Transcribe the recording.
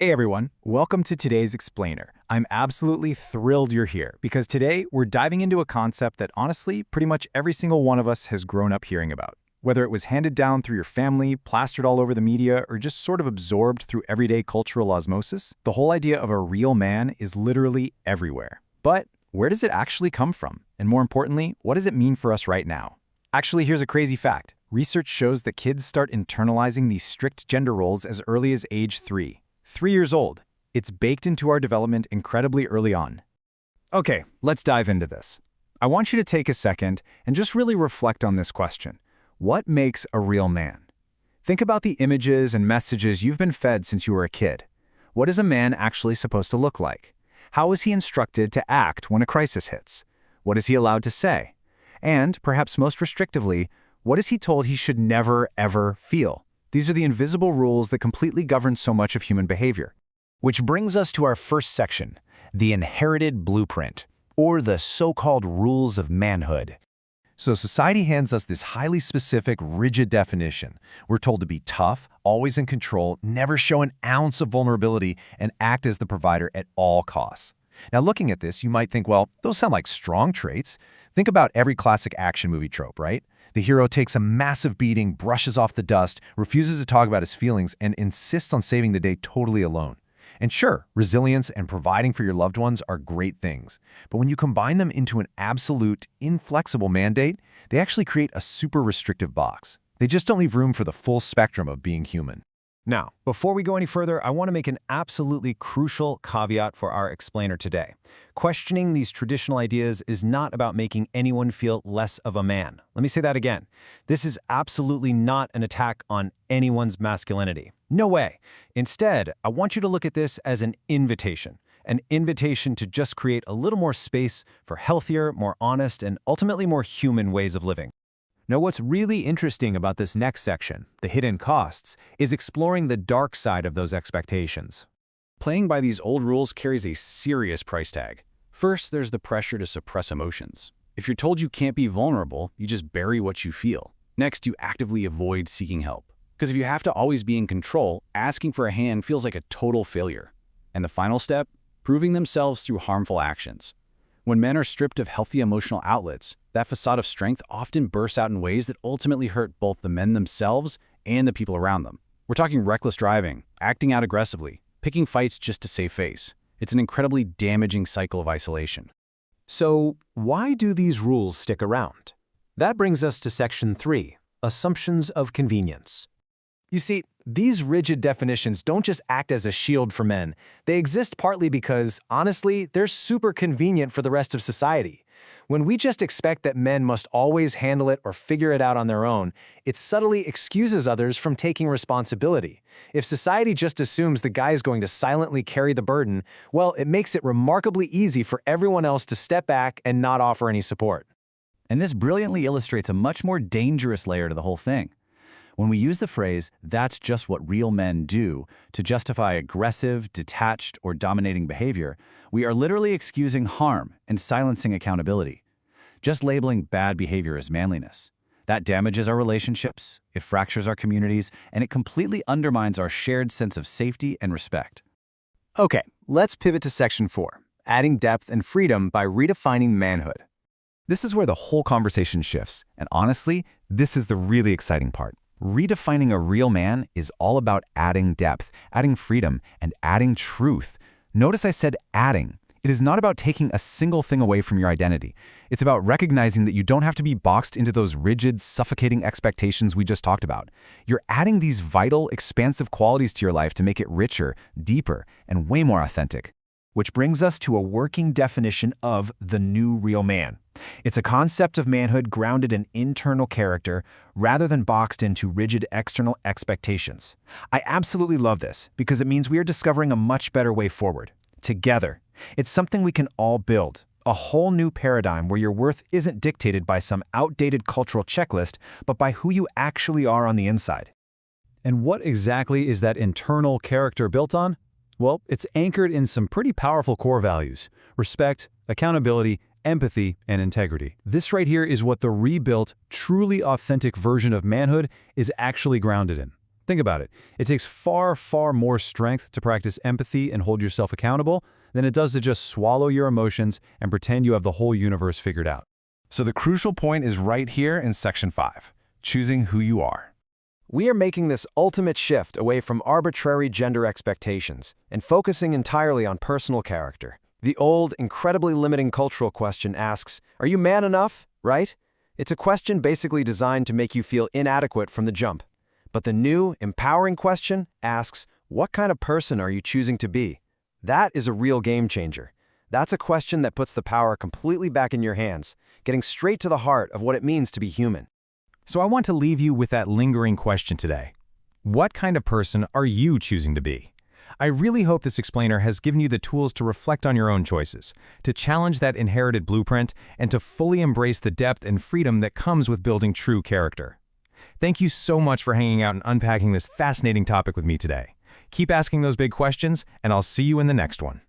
Hey everyone, welcome to today's Explainer. I'm absolutely thrilled you're here because today we're diving into a concept that honestly, pretty much every single one of us has grown up hearing about. Whether it was handed down through your family, plastered all over the media, or just sort of absorbed through everyday cultural osmosis, the whole idea of a real man is literally everywhere. But where does it actually come from? And more importantly, what does it mean for us right now? Actually, here's a crazy fact. Research shows that kids start internalizing these strict gender roles as early as age 3. 3 years old. It's baked into our development incredibly early on. Okay, let's dive into this. I want you to take a second and just really reflect on this question. What makes a real man? Think about the images and messages you've been fed since you were a kid. What is a man actually supposed to look like? How is he instructed to act when a crisis hits? What is he allowed to say? And, perhaps most restrictively, what is he told he should never, ever feel? These are the invisible rules that completely govern so much of human behavior. Which brings us to our first section, the inherited blueprint, or the so-called rules of manhood. So society hands us this highly specific, rigid definition. We're told to be tough, always in control, never show an ounce of vulnerability, and act as the provider at all costs. Now, looking at this, you might think, well, those sound like strong traits. Think about every classic action movie trope, right? The hero takes a massive beating, brushes off the dust, refuses to talk about his feelings, and insists on saving the day totally alone. And sure, resilience and providing for your loved ones are great things. But when you combine them into an absolute, inflexible mandate, they actually create a super restrictive box. They just don't leave room for the full spectrum of being human. Now, before we go any further, I want to make an absolutely crucial caveat for our explainer today. Questioning these traditional ideas is not about making anyone feel less of a man. Let me say that again. This is absolutely not an attack on anyone's masculinity. No way. Instead, I want you to look at this as an invitation to just create a little more space for healthier, more honest, and ultimately more human ways of living. Now, what's really interesting about this next section, the hidden costs, is exploring the dark side of those expectations. Playing by these old rules carries a serious price tag. First, there's the pressure to suppress emotions. If you're told you can't be vulnerable, you just bury what you feel. Next, you actively avoid seeking help. Because if you have to always be in control, asking for a hand feels like a total failure. And the final step? Proving themselves through harmful actions. When men are stripped of healthy emotional outlets, that facade of strength often bursts out in ways that ultimately hurt both the men themselves and the people around them. We're talking reckless driving, acting out aggressively, picking fights just to save face. It's an incredibly damaging cycle of isolation. So, why do these rules stick around? That brings us to Section 3, Assumptions of Convenience. You see, these rigid definitions don't just act as a shield for men. They exist partly because, honestly, they're super convenient for the rest of society. When we just expect that men must always handle it or figure it out on their own, it subtly excuses others from taking responsibility. If society just assumes the guy is going to silently carry the burden, well, it makes it remarkably easy for everyone else to step back and not offer any support. And this brilliantly illustrates a much more dangerous layer to the whole thing. When we use the phrase, "that's just what real men do," to justify aggressive, detached, or dominating behavior, we are literally excusing harm and silencing accountability. Just labeling bad behavior as manliness. That damages our relationships, it fractures our communities, and it completely undermines our shared sense of safety and respect. Okay, let's pivot to Section 4, Adding Depth and Freedom by Redefining Manhood. This is where the whole conversation shifts, and honestly, this is the really exciting part. Redefining a real man is all about adding depth, adding freedom, and adding truth. Notice I said adding. It is not about taking a single thing away from your identity. It's about recognizing that you don't have to be boxed into those rigid, suffocating expectations we just talked about. You're adding these vital, expansive qualities to your life to make it richer, deeper, and way more authentic. Which brings us to a working definition of the new real man. It's a concept of manhood grounded in internal character rather than boxed into rigid external expectations. I absolutely love this because it means we are discovering a much better way forward. Together. It's something we can all build. A whole new paradigm where your worth isn't dictated by some outdated cultural checklist, but by who you actually are on the inside. And what exactly is that internal character built on? Well, it's anchored in some pretty powerful core values: respect, accountability, empathy, and integrity. This right here is what the rebuilt, truly authentic version of manhood is actually grounded in. Think about it. It takes far, far more strength to practice empathy and hold yourself accountable than it does to just swallow your emotions and pretend you have the whole universe figured out. So the crucial point is right here in Section 5, choosing who you are. We are making this ultimate shift away from arbitrary gender expectations and focusing entirely on personal character. The old, incredibly limiting cultural question asks, "Are you man enough?" Right? It's a question basically designed to make you feel inadequate from the jump. But the new, empowering question asks, what kind of person are you choosing to be? That is a real game changer. That's a question that puts the power completely back in your hands, getting straight to the heart of what it means to be human. So I want to leave you with that lingering question today. What kind of person are you choosing to be? I really hope this explainer has given you the tools to reflect on your own choices, to challenge that inherited blueprint, and to fully embrace the depth and freedom that comes with building true character. Thank you so much for hanging out and unpacking this fascinating topic with me today. Keep asking those big questions, and I'll see you in the next one.